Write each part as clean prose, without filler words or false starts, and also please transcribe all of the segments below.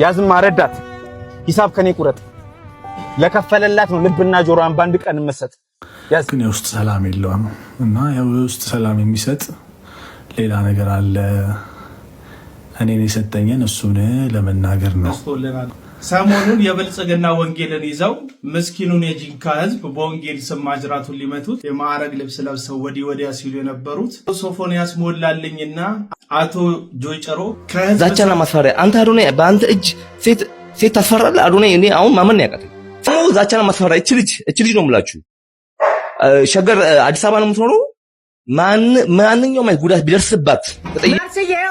ያዝም ማረዳት ሂሳብ ከኔ ቁረጥ ለከፈለላት ነው ልብና ጆሮአን ባንድ ቀን መሰጥ ያዝ ግን የውስጥ ሰላም የለውም እና የውስጥ ሰላም የሚሰጥ ሌላ ነገር አለ እኔን የሰጠኝን እሱን ለመናገር ነው ሰሞኑን የብልጽግና ወንጌልን ይዘው ምስኪኑን የጂንካ ህዝብ በወንጌል ስም ማጅራቱን ሊመቱት የማዕረግ ልብስ ለብሰው ወዲያ ሲሉ የነበሩት ሶፎንያስ ሞላልኝና አቶ ጆይጨሮ ዛቻና ማስፈራሪያ አንተ አዶኔ በአንተ እጅ ሴት ታስፈራለህ አዶኔ እኔ አሁን ማመን ያቃተኝ ዛቻና ማስፈራሪያ እቺ ልጅ ነው የምላችሁ ሸገር አዲስ አበባ ነው የምትኖረው ማንኛውም ጉዳት ቢደርስባት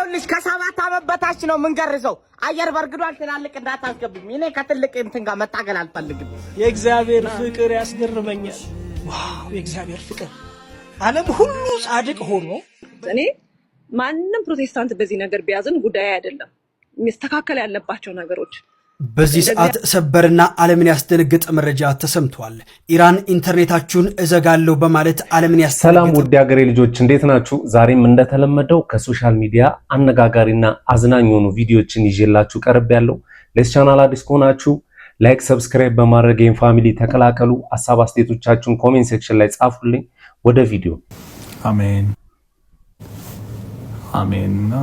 ይኸውልሽ ከሰባት ዓመት በታች ነው የምንገርዘው አየር በርግዷል ትላልቅ እንዳታስገብኝ እኔ ከትልቅ እንትን ጋር መታገል አልፈልግም የእግዚአብሔር ፍቅር ያስገርመኛል ዋው የእግዚአብሔር ፍቅር ዓለም ሁሉ ጻድቅ ሆኖ እኔ ማንንም ፕሮቴስታንት በዚህ ነገር ቢያዝን ጉዳይ አይደለም የሚስተካከል ያለባቸው ነገሮች በዚህ ሰዓት ሰበርና ዓለምን ያስደነገጠ መረጃ ተሰምቷል። ኢራን ኢንተርኔታችሁን እዘጋለሁ በማለት ዓለምን ያስደነገጠ ሰላም ውድ ሀገሬ ልጆች እንዴት ናችሁ? ዛሬም እንደተለመደው ከሶሻል ሚዲያ አነጋጋሪና አዝናኝ የሆኑ ቪዲዮዎችን ይዤላችሁ ቀርቤያለሁ። ለዚህ ቻናል አዲስ ከሆናችሁ ላይክ፣ ሰብስክራይብ በማድረግ ይህን ፋሚሊ ተቀላቀሉ። ሐሳብ አስተያየቶቻችሁን ኮሜንት ሴክሽን ላይ ጻፉልኝ። ወደ ቪዲዮ አሜን አሜንና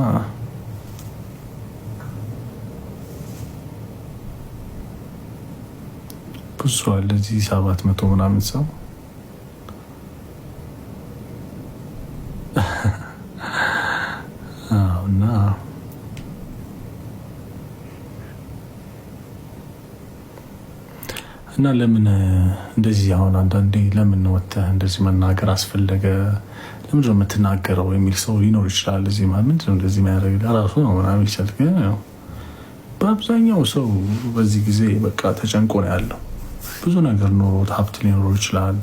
ብዙ አለ እዚህ 700 ምናምን ሰው እና ለምን እንደዚህ አሁን አንዳንዴ ለምን ወጥተህ እንደዚህ መናገር አስፈለገ ለምን ነው የምትናገረው የሚል ሰው ሊኖር ይችላል። እዚህ ማለት ነው እንደዚህ የሚያደርግ ለራሱ ነው ምናምን ይችላል። ግን በአብዛኛው ሰው በዚህ ጊዜ በቃ ተጨንቆ ነው ያለው። ብዙ ነገር ኖሮት ሀብት ሊኖረው ይችላል፣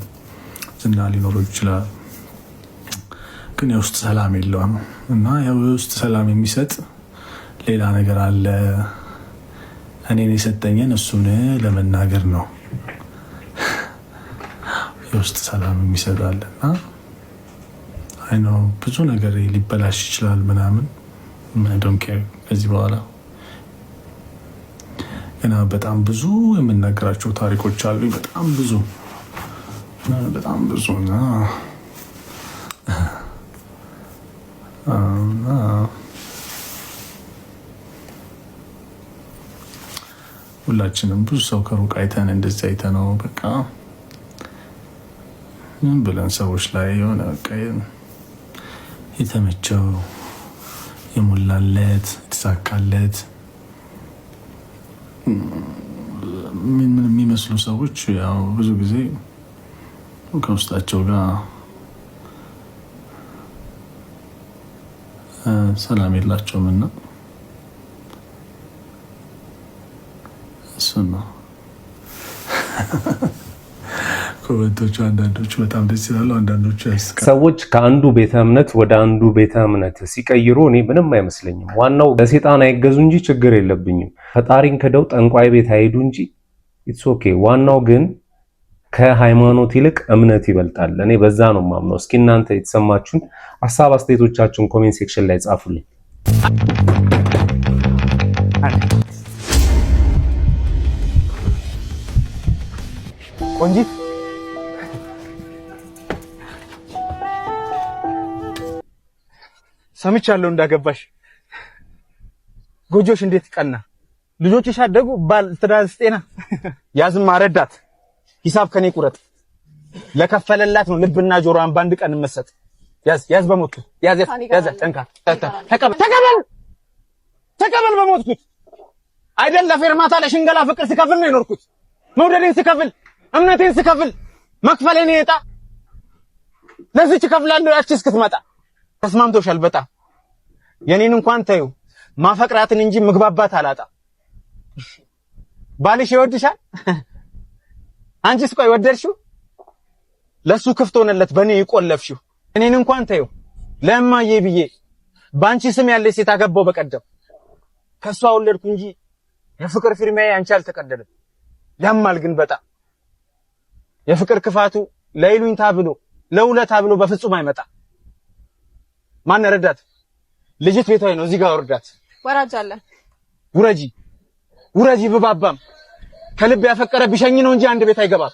ዝና ሊኖረው ይችላል፣ ግን የውስጥ ሰላም የለውም እና የውስጥ ሰላም የሚሰጥ ሌላ ነገር አለ እኔን የሰጠኝን እሱን ለመናገር ነው የውስጥ ሰላም የሚሰጥ አለና አይ ኖ ብዙ ነገር ሊበላሽ ይችላል ምናምን ዶንት ኬር ከዚህ በኋላ እና በጣም ብዙ የምንነግራቸው ታሪኮች አሉ በጣም ብዙ እና ሁላችንም ብዙ ሰው ከሩቅ አይተን እንደዚህ አይተነው በቃ ምን ብለን ሰዎች ላይ የሆነ በቃ የተመቸው የሞላለት የተሳካለት ምን የሚመስሉ ሰዎች ያው ብዙ ጊዜ ከውስጣቸው ጋር ሰላም የላቸውም እና እሱ ነው ኮሜንቶቹ አንዳንዶቹ በጣም ደስ ይላሉ አንዳንዶቹ ያስቃሉ። ሰዎች ከአንዱ ቤተ እምነት ወደ አንዱ ቤተ እምነት ሲቀይሩ እኔ ምንም አይመስለኝም። ዋናው ለሰይጣን አይገዙ እንጂ ችግር የለብኝም። ፈጣሪን ከደው ጠንቋይ ቤት አይሄዱ እንጂ ኢትስ ኦኬ። ዋናው ግን ከሃይማኖት ይልቅ እምነት ይበልጣል። እኔ በዛ ነው የማምነው። እስኪ እናንተ የተሰማችሁን ሐሳብ አስተያየቶቻችሁን ኮሜንት ሴክሽን ላይ ጻፉልኝ። ቆንጂት ሰምቻለሁ እንዳገባሽ ጎጆሽ እንዴት ቀና ልጆችሽ አደጉ ባል ትዳር ጤና ያዝም ማረዳት ሂሳብ ከኔ ቁረጥ ለከፈለላት ነው ልብና ጆሮአን ባንድ ቀን መሰጥ ያዝ በሞት ያዝ ጠንካ ተቀበል በሞትኩት አይደል ለፌርማታ ለሽንገላ ፍቅር ስከፍል ነው የኖርኩት መውደዴን ስከፍል እምነቴን ስከፍል መክፈሌን ይጣ ለዚህ ከፍላለሁ ያቺ እስክትመጣ ተስማምቶሻል በጣም የኔን እንኳን ታዩ ማፈቅራትን እንጂ ምግባባት አላጣ ባልሽ ይወድሻል አንቺስ ቆይ ወደድሽው ለሱ ክፍት ሆነለት በኔ ይቆለፍሽው እኔን እንኳን ታዩ ለማዬ ብዬ ባንቺ ስም ያለ ሴት አገባው በቀደም ከሷ ወለድኩ እንጂ የፍቅር ፊርማዬ አንቺ አልተቀደለም ያማል ግን በጣም የፍቅር ክፋቱ ለይሉኝታ ብሎ ለውለታ ብሎ በፍጹም አይመጣ ማን ረዳት ልጅት ቤቷ ነው እዚህ ጋር ወርዳት ወራጅ አለ ውረጂ ውረጂ ብባባም ከልብ ያፈቀረ ቢሸኝ ነው እንጂ አንድ ቤት አይገባም።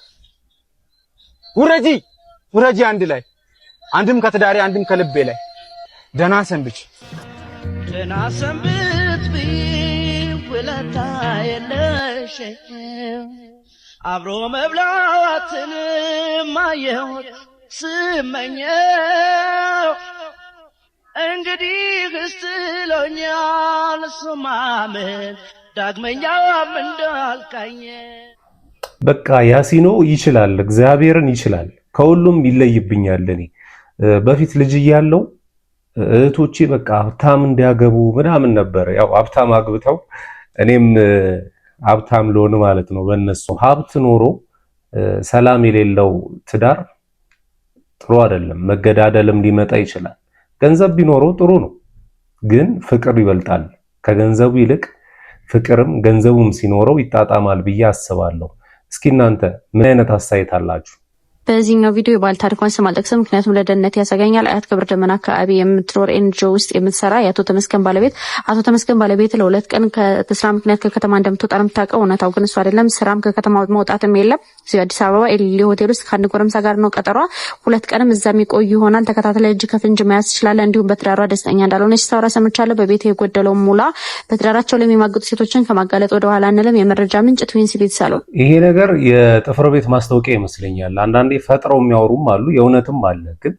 ውረጂ አንድ ላይ አንድም ከትዳሬ አንድም ከልቤ ላይ ደህና ሰንብች ውለታ የለሽ አብሮ መብላትን ማየው ስመኘው እንግዲህ ስትሎኛል ሱማምን ዳግመኛም እንዳልቃኘ በቃ ያሲኖ ይችላል፣ እግዚአብሔርን ይችላል። ከሁሉም ይለይብኛል። እኔ በፊት ልጅ እያለሁ እህቶቼ በቃ ሀብታም እንዲያገቡ ምናምን ነበር። ያው ሀብታም አግብተው እኔም ሀብታም ልሆን ማለት ነው። በእነሱ ሀብት ኖሮ ሰላም የሌለው ትዳር ጥሩ አይደለም። መገዳደልም ሊመጣ ይችላል። ገንዘብ ቢኖረው ጥሩ ነው፣ ግን ፍቅር ይበልጣል። ከገንዘቡ ይልቅ ፍቅርም ገንዘቡም ሲኖረው ይጣጣማል ብዬ አስባለሁ። እስኪ እናንተ ምን አይነት አስተያየት አላችሁ? በዚህኛው ቪዲዮ የባል ታሪኳን ስም አልጠቅስም፣ ምክንያቱም ለደህንነት ያሰጋኛል። አያት ክብር ደመና አካባቢ የምትኖር ኤንጂኦ ውስጥ የምትሰራ የአቶ ተመስገን ባለቤት ለ2 ቀን ከስራ ምክንያት ከከተማ እንደምትወጣ ነው የምታውቀው። እውነታው ግን እሱ አይደለም። ስራም ከከተማ መውጣትም የለም። እዚሁ አዲስ አበባ ኤሊሊ ሆቴል ውስጥ ከአንድ ጎረምሳ ጋር ነው ቀጠሯ። 2 ቀንም እዛ የሚቆዩ ይሆናል። ተከታትለ እጅ ከፍንጅ መያዝ ትችላለህ። እንዲሁም በትዳሯ ደስተኛ እንዳልሆነች ስታወራ ሰምቻለሁ። በቤት የጎደለው ሙላ በትዳራቸው ላይ የሚማግጡ ሴቶችን ከማጋለጥ ወደ ኋላ አንልም። የመረጃ ምንጭ ትዊንስ ቤት ሳሎን። ይሄ ነገር የጥፍር ቤት ማስታወቂያ ይመስለኛል። አንዳንዴ ፈጥረው የሚያወሩም አሉ፣ የእውነትም አለ። ግን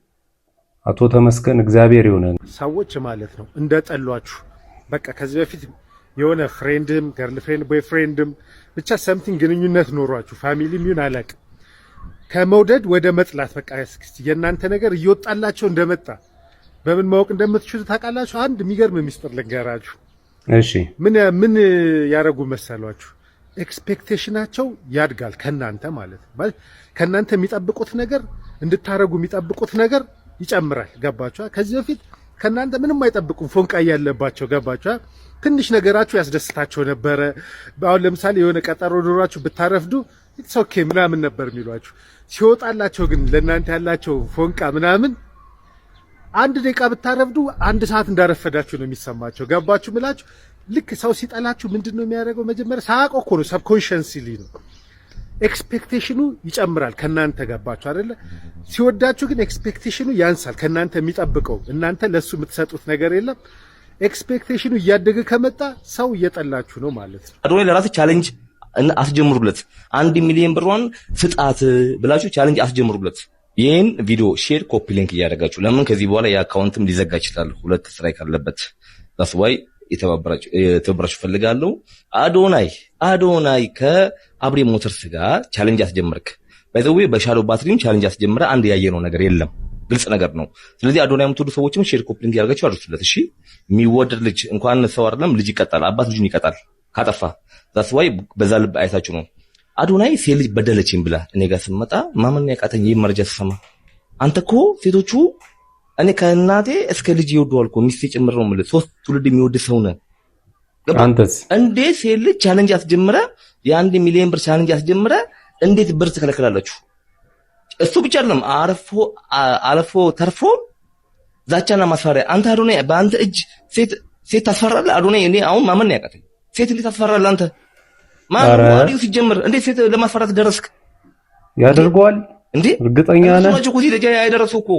አቶ ተመስገን እግዚአብሔር ይሁን ሰዎች ማለት ነው እንደጠሏችሁ በቃ ከዚህ በፊት የሆነ ፍሬንድም ገርልፍሬንድ ቦይፍሬንድም ብቻ ሰምቲንግ ግንኙነት ኖሯችሁ ፋሚሊም ይሁን አላቅ ከመውደድ ወደ መጥላት በቃ የእናንተ ነገር እየወጣላቸው እንደመጣ በምን ማወቅ እንደምትችሉ ታውቃላችሁ? አንድ የሚገርም ሚስጥር ልንገራችሁ። እሺ ምን ያረጉ መሰሏችሁ? ኤክስፔክቴሽናቸው ያድጋል ከናንተ ማለት ነው። ከናንተ የሚጠብቁት ነገር እንድታረጉ የሚጠብቁት ነገር ይጨምራል። ገባችሁ? ከዚህ በፊት ከናንተ ምንም አይጠብቁም፣ ፎንቃ ያለባቸው። ገባችሁ? ትንሽ ነገራችሁ ያስደስታቸው ነበረ። አሁን ለምሳሌ የሆነ ቀጠሮ ኖራችሁ ብታረፍዱ ኢትስ ኦኬ ምናምን ነበር የሚሏችሁ። ሲወጣላቸው ግን ለናንተ ያላቸው ፎንቃ ምናምን 1 ደቂቃ ብታረፍዱ 1 ሰዓት እንዳረፈዳችሁ ነው የሚሰማቸው። ገባችሁ ምላችሁ? ልክ ሰው ሲጠላችሁ ምንድነው የሚያደርገው? መጀመሪያ ሳያውቀው እኮ ነው፣ ሰብኮንሸንስሊ ነው። ኤክስፔክቴሽኑ ይጨምራል ከናንተ። ገባችሁ አይደለ? ሲወዳችሁ ግን ኤክስፔክቴሽኑ ያንሳል ከናንተ የሚጠብቀው። እናንተ ለሱ የምትሰጡት ነገር የለም። ኤክስፔክቴሽኑ እያደገ ከመጣ ሰው እየጠላችሁ ነው ማለት ነው። አዶናይ ለራሱ ቻሌንጅ አስጀምሩለት። 1 ሚሊዮን ብሯን ፍጣት ብላችሁ ቻሌንጅ አስጀምሩለት። ይሄን ቪዲዮ ሼር፣ ኮፒ ሊንክ እያደረጋችሁ ለምን ከዚህ በኋላ የአካውንትም ሊዘጋ ይችላል። 2 ስትራይክ አለበት። that's why የተባበራችሁ ፈልጋለሁ። አዶናይ ከአብሪ ሞተርስ ጋር ቻሌንጅ አስጀመርክ። በዘው በሻሎ ባትሪም ቻሌንጅ አስጀመረ። አንድ ያየነው ነገር የለም፣ ግልጽ ነገር ነው። ስለዚህ አዶናይ የምትወዱ ሰዎችም ሼር ኮፒ ሊንክ ያደርጋችሁ አድርሱለት። እሺ የሚወደድ ልጅ እንኳን ሰው አይደለም ልጅ ይቀጣል፣ አባት ልጁን ይቀጣል ካጠፋ። that's why በዛ ልብ አይታችሁ ነው። አዶናይ ሴት ልጅ በደለችኝ ብላ እኔ ጋር ስመጣ ማመን ያቃተኝ ይሄን መረጃ ተሰማ። አንተ እኮ ሴቶቹ እኔ ከእናቴ እስከ ልጅ ይወደዋል እኮ ሚስቴ ጭምር ነው ማለት 3 ትውልድ የሚወድ ሰው ነው። አንተስ እንዴት ሴት ልጅ ቻሌንጅ አስጀምረ የ1 ሚሊዮን ብር ቻሌንጅ አስጀምረ እንዴት ብር ትከለክላላችሁ? እሱ ብቻ አይደለም አልፎ ተርፎ ዛቻና ማስፈራሪያ። አንተ አዶናይ በአንተ እጅ ሴት ታስፈራለህ? አዶናይ እኔ አሁን ማመን ያቃተኝ ሴት እንዴት ታስፈራለህ አንተ? ማን ሲጀምር እንዴት ሴት ለማስፈራት ደረስክ? ያደርገዋል እንዴ? እርግጠኛ ነህ? እሱ ነው እኮ ያደረሰው እኮ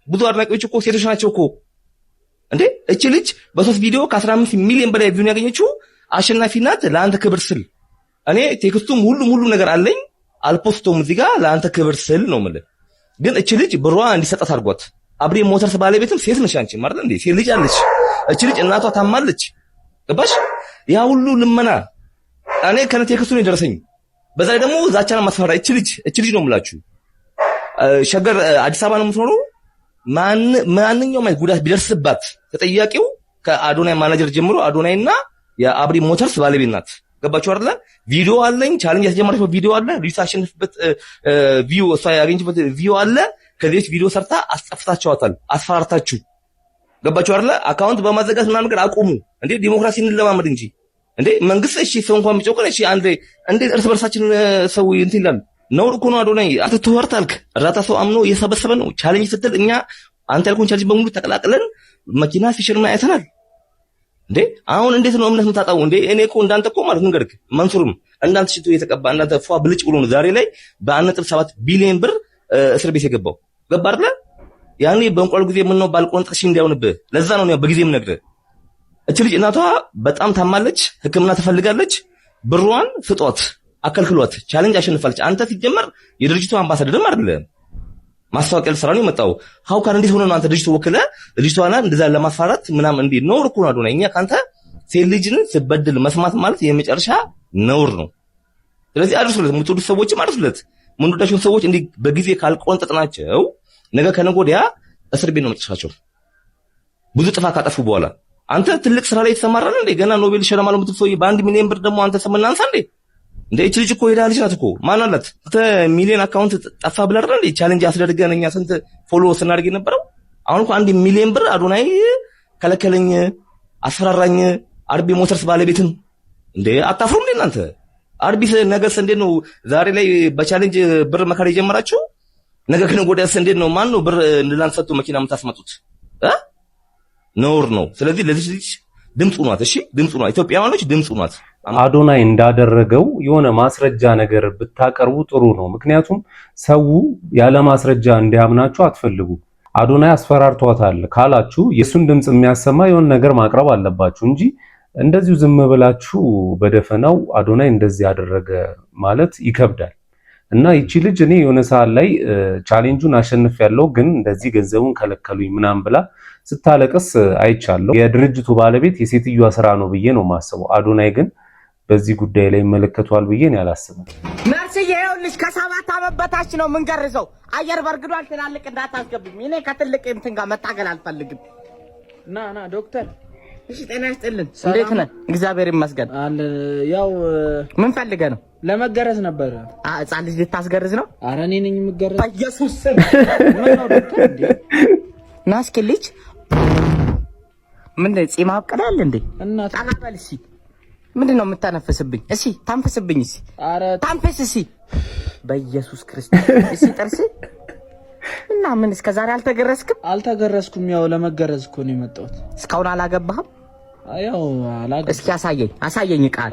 ብዙ አድናቂዎች እኮ ሴቶች ናቸው እኮ እንዴ። እቺ ልጅ በ3 ቪዲዮ ከ15 ሚሊዮን በላይ ቪው ያገኘችው አሸናፊ ናት። ለአንተ ክብር ስል እኔ ቴክስቱም ሁሉም ነገር አለኝ፣ አልፖስቶም እዚህ ጋር ለአንተ ክብር ስል ነው ማለት። ግን እቺ ልጅ ብሯ እንዲሰጣት አድርጓት። አብሬ ሞተርስ ባለቤትም ሴት ነሽ አንቺ ማለት እንዴ? ሴት ልጅ አለች። እቺ ልጅ እናቷ ታማለች። ገባሽ? ያ ሁሉ ልመና እኔ ከነ ቴክስቱ ነው የደረሰኝ። በዛ ላይ ደግሞ ዛቻና ማስፈራሪያ። እቺ ልጅ ነው የምላችሁ ሸገር አዲስ አበባ ነው የምትኖረው። ማንኛውም ጉዳት ቢደርስባት ተጠያቂው ከአዶናይ ማናጀር ጀምሮ አዶናይና የአብሪ ሞተርስ ባለቤት ናት። ገባችሁ አይደለ? ቪዲዮ አለኝ፣ ቻሌንጅ ያስጀመረችው ቪዲዮ አለ፣ ልጅ ታሸንፍበት ቪዲዮ እሷ ያገኘችበት ቪዲዮ አለ። ከዚህ ቪዲዮ ሰርታ አስጠፍታችኋታል፣ አስፈራርታችሁ። ገባችሁ አይደለ? አካውንት በማዘጋት ምናምን ነገር አቁሙ እንዴ! ዲሞክራሲ እንለማመድ እንጂ እንዴ! መንግስት እሺ ሰው እንኳን ቢጮህ እሺ አንዴ እንዴ እርስ በርሳችን ሰው እንትን ይላል። ነውር እኮ ነው። አዶናይ አትተወርታልክ እርዳታ ሰው አምኖ እየሰበሰበ ነው። ቻሌንጅ ስትል እኛ አንተ ያልኩን ቻሌንጅ በሙሉ ተቀላቅለን መኪና ሲሽርማ አይተናል። እንዴ አሁን እንዴት ነው እምነት የምታጣው እንዴ? እኔ እኮ እንዳንተ እኮ ማለት ንገርክ መንሱርም እንዳንተ ሽቶ የተቀባ እንዳንተ ፏ ብልጭ ብሎ ነው ዛሬ ላይ በ1.7 ቢሊዮን ብር እስር ቤት የገባው ገባ አይደለ? ያኔ በእንቋል ጊዜ ምን ነው ባልቆንጥሽ እንዲያውንብህ ለዛ ነው በጊዜም ነግረህ እቺ ልጅ እናቷ በጣም ታማለች፣ ሕክምና ትፈልጋለች። ብሯን ፍጧት አከልክሏት ቻሌንጅ አሸንፋለች። አንተ ሲጀመር የድርጅቱ አምባሳደርም አይደለም ማስታወቂያ ልስራ ነው የመጣው። ሀው ካን እንዴት ሆነ ነው አንተ ድርጅቱ ወክለህ ልጅቷና እንደዛ ለማስፈራራት ምናምን እንዴ ነውር እኮ ነው አዶናይ። እኛ ካንተ ሴት ልጅን ስበድል መስማት ማለት የመጨረሻ ነውር ነው። ስለዚህ አድርሱለት፣ የምትወዱት ሰዎችም አድርሱለት። የምንወዳቸውን ሰዎች እንዲህ በጊዜ ካልቆንጠጥናቸው ነገ ከነገ ወዲያ እስር ቤት ነው መጨረሻቸው። ብዙ ጥፋት ካጠፉ በኋላ አንተ ትልቅ ስራ ላይ የተሰማራለ እንዴ ገና ኖቤል ሸለማሉ የምትፈይ በ1 ሚሊዮን ብር ደግሞ አንተ ሰምናንሳ እንዴ እንዴ እቺ ልጅ እኮ ሄዳ ልጅ ናት እኮ ማን አላት ሚሊዮን አካውንት ጠፋ ብለህ አይደል እንዴ ቻሌንጅ አስደርገን እኛ ስንት ፎሎ ስናደርግ የነበረው። አሁን እኮ 1 ሚሊዮን ብር አዶናይ ከለከለኝ፣ አስፈራራኝ። አርቢ ሞተርስ ባለቤትን እንዴ አታፍሩም እንዴ እናንተ? አርቢ ነገስ እንዴት ነው ዛሬ ላይ በቻሌንጅ ብር መካሪ ጀመራችሁ? ነገ ከነገ ወዲያስ እንዴት ነው ማን ነው ብር እንላንሰጡ መኪና የምታስመጡት? ነውር ነው። ስለዚህ ለዚህ ልጅ ድምፁ ናት። እሺ ድምፁ ናት። ኢትዮጵያውያኖች ድምፁ ናት። አዶናይ እንዳደረገው የሆነ ማስረጃ ነገር ብታቀርቡ ጥሩ ነው። ምክንያቱም ሰው ያለ ማስረጃ እንዲያምናችሁ አትፈልጉ። አዶናይ አስፈራርቷታል ካላችሁ የሱን ድምጽ የሚያሰማ የሆነ ነገር ማቅረብ አለባችሁ እንጂ እንደዚሁ ዝም ብላችሁ በደፈናው አዶናይ እንደዚህ ያደረገ ማለት ይከብዳል። እና ይቺ ልጅ እኔ የሆነ ሰዓት ላይ ቻሌንጁን አሸንፌያለሁ ግን እንደዚህ ገንዘቡን ከለከሉኝ ምናምን ብላ ስታለቅስ አይቻለሁ። የድርጅቱ ባለቤት የሴትዮዋ ስራ ነው ብዬ ነው የማስበው። አዶናይ ግን በዚህ ጉዳይ ላይ ይመለከቷል ብዬ ነው ያላስበው። መርስዬ ይኸውልሽ ከ7 ዓመት በታች ነው የምንገርዘው። አየር በርግዷል። ትላልቅ እንዳታስገብኝ። እኔ ከትልቅ እንትን ጋር መታገል አልፈልግም። ና ዶክተር። እሺ ጤና ይስጥልን። እንዴት ነህ? እግዚአብሔር ይመስገን። ያው ምን ፈልገህ ነው? ለመገረዝ ነበር። ሕፃን ልጅ ልታስገርዝ ነው? ኧረ እኔ ነኝ የምገረዝ። በኢየሱስ ስም ምን ነው ዶክተር? እንዴ ና እስኪ ልጅ ምን ጺም አብቅላል እንዴ? እናት ታላበል እሺ ምንድነው የምታነፍስብኝ? እሺ ታንፍስብኝ። እሺ ታንፍስ። እሺ በኢየሱስ ክርስቶስ እሺ ጥርስ እና ምን እስከ ዛሬ አልተገረዝክም? አልተገረዝኩም። ያው ለመገረዝ እኮ ነው የመጣሁት። እስካሁን አላገባህም? ያው አላገባህም። እስኪ አሳየኝ እቃን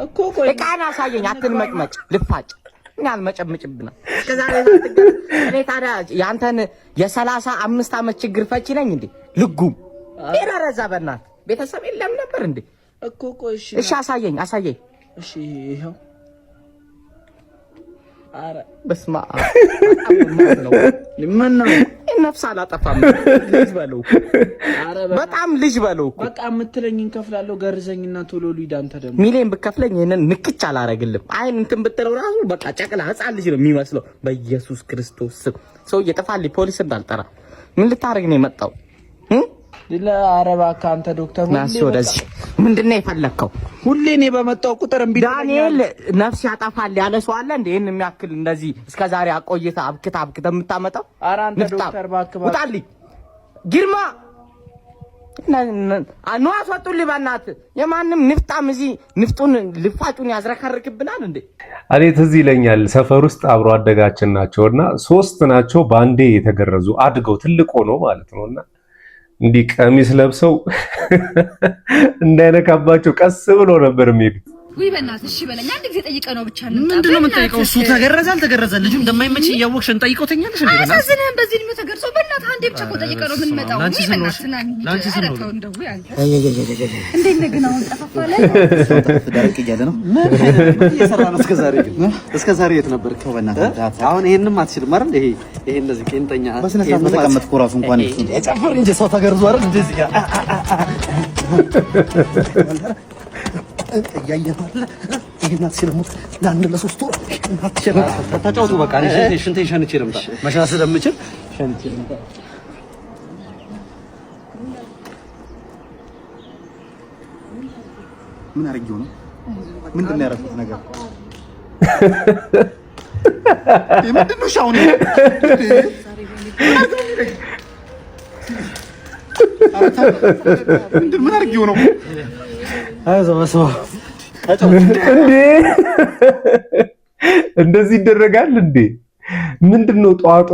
እቃን አሳየኝ። አትልመጭመጭ ልፋጭ ምን አልመጨምጭብና እስከ ዛሬ አልተገረዝ። እኔ ታዲያ ያንተን የ35 ዓመት ችግር ፈቺ ነኝ እንዴ? ልጉም ይረረዛ በእናትህ ቤተሰብ የለም ነበር እንዴ? እኮ ቆይ እሺ አሳየኝ። እሺ ይሄው። አረ በስማ ምን ነው ነፍስ አላጠፋም። ልጅ በለው። አረ በጣም ልጅ በለው። በቃ የምትለኝን ከፍላለሁ። ገርዘኝና ቶሎ ሊድ። አንተ ደግሞ ሚሊዮን ብከፍለኝ ይሄንን ንክች አላረግልም። አይን እንትን ብትለው ራሱ በቃ ጨቅላ ሕፃን ልጅ ነው የሚመስለው። በኢየሱስ ክርስቶስ ሰው እየጠፋልኝ ፖሊስ እንዳልጠራ ምን ልታረግ ነው የመጣው? ለአረባ ካንተ ዶክተር ናስ ወደዚህ ምንድነው የፈለከው? ሁሌ እኔ በመጣው ቁጥር እምቢ ዳንኤል ነፍስ ያጠፋል ያለ ሰው አለ እንዴ? ይሄን የሚያክል እንደዚህ እስከዛሬ አቆይታ አብክታ የምታመጣው? ኧረ አንተ ዶክተር ባክባ ውጣልኝ። ግርማ ነው አስወጡልኝ በእናትህ። የማንም ንፍጣም እዚህ ንፍጡን ልፋጩን ያዝረከርክብናል እንዴ? እኔ ትዝ ይለኛል ሰፈር ውስጥ አብሮ አደጋችን ናቸውና 3 ናቸው ባንዴ የተገረዙ አድገው ትልቅ ሆኖ ማለት ነውና እንዲህ ቀሚስ ለብሰው እንዳይነካባቸው ቀስ ብሎ ነበር የሚሄዱት። ወይ በእናትህ እሺ በለኝ። አንድ ጊዜ ጠይቀህ ነው ብቻ እንጣ። ምንድነው የምንጠይቀው? እሱ ተገረዘ አልተገረዘ ልጁ እንደማይመች እያወቅሽ እንጠይቀው ተኛለሽ እንዴ? በእናትህ አሳዝነን በዚህ ነው ተገርዞ። በእናትህ አንዴ ብቻ እኮ ጠይቀህ ነው የምንመጣው። ላንቺ ስንት ነው? እንዴት ነህ ግን? አሁን ጠፋፋ ላይ ዳርቅ እያለ ነው። ምን እየሰራ ነው? እስከዛሬ የት ነበርክ? በእናትህ አሁን ይሄንም አትችልም አይደል? ይሄ እንደዚህ ቄንጠኛ በስነ ስርዓት ተቀመጥኩ። ራሱ እንኳን ጨፍር እንጂ ሰው ተገርዞ አይደል እንደዚህ ጋር እያየናለ ይሄን አትችልም። ለአንድ ለሶስት ወር አትችልም። ተጫውቱ በቃ። እኔ ሽንቴን ሸንቼ ልምጣ መሻ ስለምችል ሸንቼ ልምጣ። ምን አድርጌው ነው? ምንድን ነው ያደረኩት ነገር? ምንድን ነው ሻውን ምን አድርጌው ነው? እንደዚህ ይደረጋል እንዴ? ምንድነው ጧጧ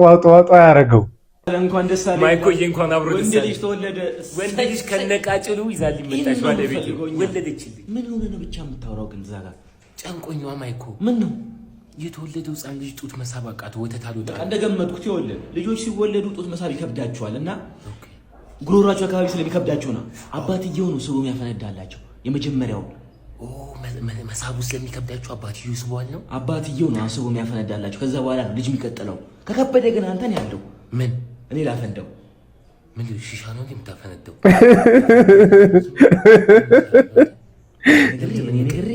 ያረገው? እንኳን ደስ አለኝ ማይኮዬ እንኳን አብሮ ደስ አለኝ። ወንድ ልጅ ተወለደ። ወንድ ልጅ ከነቃጭሉ ይዛልኝ መጣች ባለቤቴ ወለደችልኝ። ምን ሆነ ነው ብቻ የምታወራው ግን ዛጋ ጨንቆኛዋ ማይኮ ምን ነው የተወለደው ሕፃን ልጅ ጡት መሳብ አቃተው ወተት አልወጣ እንደገመጥኩት ይወለድ ልጆች ሲወለዱ ጡት መሳብ ይከብዳቸዋልና ጉሮሯቸው አካባቢ ስለሚከብዳቸው ነው አባትየው ነው ስቡ የሚያፈነዳላቸው የመጀመሪያው መሳቡ ስለሚከብዳቸው አባትየው ስቧል ነው አባትየው ነው ስቡ የሚያፈነዳላቸው ከዛ በኋላ ልጅ የሚቀጥለው ከከበደ ግን አንተን ያለው ምን እኔ ላፈንደው ምን ሺሻ ነው የምታፈነደው ነገሬ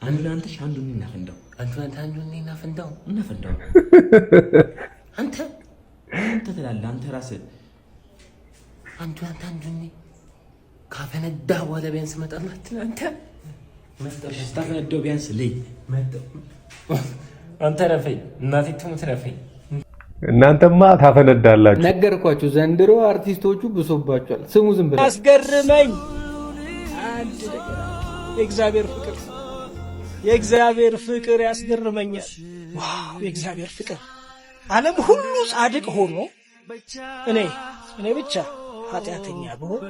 አንዱን አንተሽ አንዱን እናፈንደው አንዱን እናፈንደው አንተ ትላለህ አንተ ራስህ አንዱን ካፈነዳ በኋላ ቢያንስ መጣላት አንተ ስታፈነደው ቢያንስ ልይ አንተ ረፈኝ እናቴ ትሙት ረፈኝ እናንተማ ታፈነዳላችሁ። ነገርኳችሁ። ዘንድሮ አርቲስቶቹ ብሶባቸዋል። ስሙ ዝም ብለው አስገርመኝ አንድ ነገር የእግዚአብሔር ፍቅር ያስገርመኛል። ዋው የእግዚአብሔር ፍቅር ዓለም ሁሉ ጻድቅ ሆኖ እኔ ብቻ ኃጢአተኛ ብሆን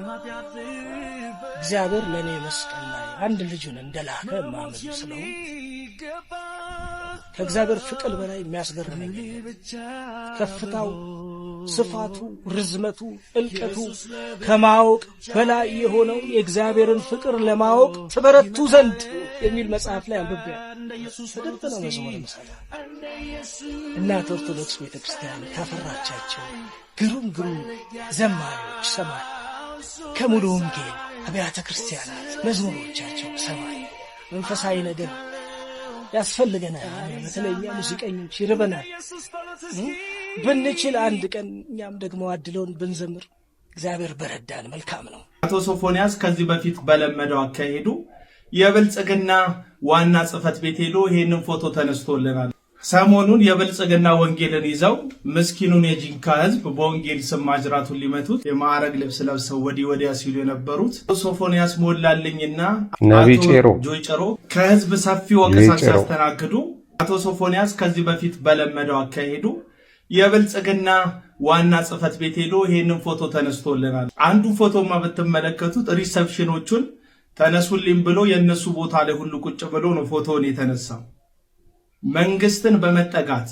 እግዚአብሔር ለኔ መስቀል ላይ አንድ ልጁን እንደላከ ማመን ስለሆነ ከእግዚአብሔር ፍቅር በላይ የሚያስገርመኝ ከፍታው፣ ስፋቱ፣ ርዝመቱ፣ ጥልቀቱ ከማወቅ በላይ የሆነው የእግዚአብሔርን ፍቅር ለማወቅ ትበረቱ ዘንድ የሚል መጽሐፍ ላይ አንብቤያለሁ። በደንብ ነው መዝሙር መሰለ እናት ኦርቶዶክስ ቤተክርስቲያን ካፈራቻቸው ግሩም ዘማሪዎች ሰማይ ከሙሉ ወንጌል አብያተ ክርስቲያናት መዝሙሮቻቸው ሰማይ መንፈሳዊ ነገር ያስፈልገናል። በተለይኛ ሙዚቀኞች ይርበናል። ብንችል አንድ ቀን እኛም ደግሞ አድለውን ብንዘምር እግዚአብሔር በረዳን መልካም ነው። አቶ ሶፎንያስ ከዚህ በፊት በለመደው አካሄዱ የብልጽግና ዋና ጽሕፈት ቤት ሄዶ ይሄንን ፎቶ ተነስቶልናል። ሰሞኑን የብልጽግና ወንጌልን ይዘው ምስኪኑን የጂንካ ሕዝብ በወንጌል ስም ማጅራቱን ሊመቱት የማዕረግ ልብስ ለብሰው ወዲህ ወዲያ ሲሉ የነበሩት ሶፎንያስ ሞላልኝና አቶ ጆይ ጨሮ ከሕዝብ ሰፊ ወቀሳ ሲያስተናግዱ አቶ ሶፎንያስ ከዚህ በፊት በለመደው አካሄዱ የብልጽግና ዋና ጽሕፈት ቤት ሄዶ ይሄንን ፎቶ ተነስቶልናል። አንዱ ፎቶማ ብትመለከቱት ሪሰፕሽኖቹን ተነሱልኝ ብሎ የነሱ ቦታ ላይ ሁሉ ቁጭ ብሎ ነው ፎቶውን የተነሳው። መንግስትን በመጠጋት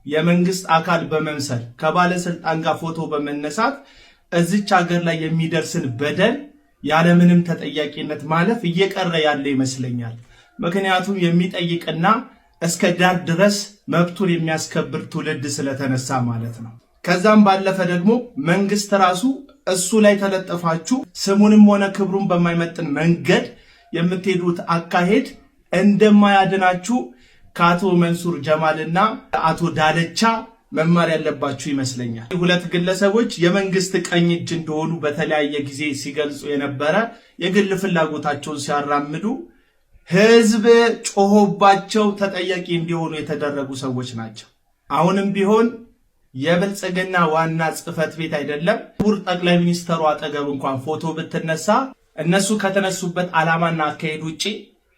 የመንግስት አካል በመምሰል ከባለስልጣን ጋር ፎቶ በመነሳት እዚች ሀገር ላይ የሚደርስን በደል ያለምንም ተጠያቂነት ማለፍ እየቀረ ያለ ይመስለኛል። ምክንያቱም የሚጠይቅና እስከ ዳር ድረስ መብቱን የሚያስከብር ትውልድ ስለተነሳ ማለት ነው። ከዛም ባለፈ ደግሞ መንግስት ራሱ እሱ ላይ ተለጠፋችሁ ስሙንም ሆነ ክብሩን በማይመጥን መንገድ የምትሄዱት አካሄድ እንደማያድናችሁ ከአቶ መንሱር ጀማልና አቶ ዳለቻ መማር ያለባችሁ ይመስለኛል። ሁለት ግለሰቦች የመንግስት ቀኝ እጅ እንደሆኑ በተለያየ ጊዜ ሲገልጹ የነበረ የግል ፍላጎታቸውን ሲያራምዱ ህዝብ ጮሆባቸው ተጠያቂ እንዲሆኑ የተደረጉ ሰዎች ናቸው። አሁንም ቢሆን የብልጽግና ዋና ጽሕፈት ቤት አይደለም ክቡር ጠቅላይ ሚኒስትሩ አጠገብ እንኳን ፎቶ ብትነሳ እነሱ ከተነሱበት ዓላማና አካሄድ ውጪ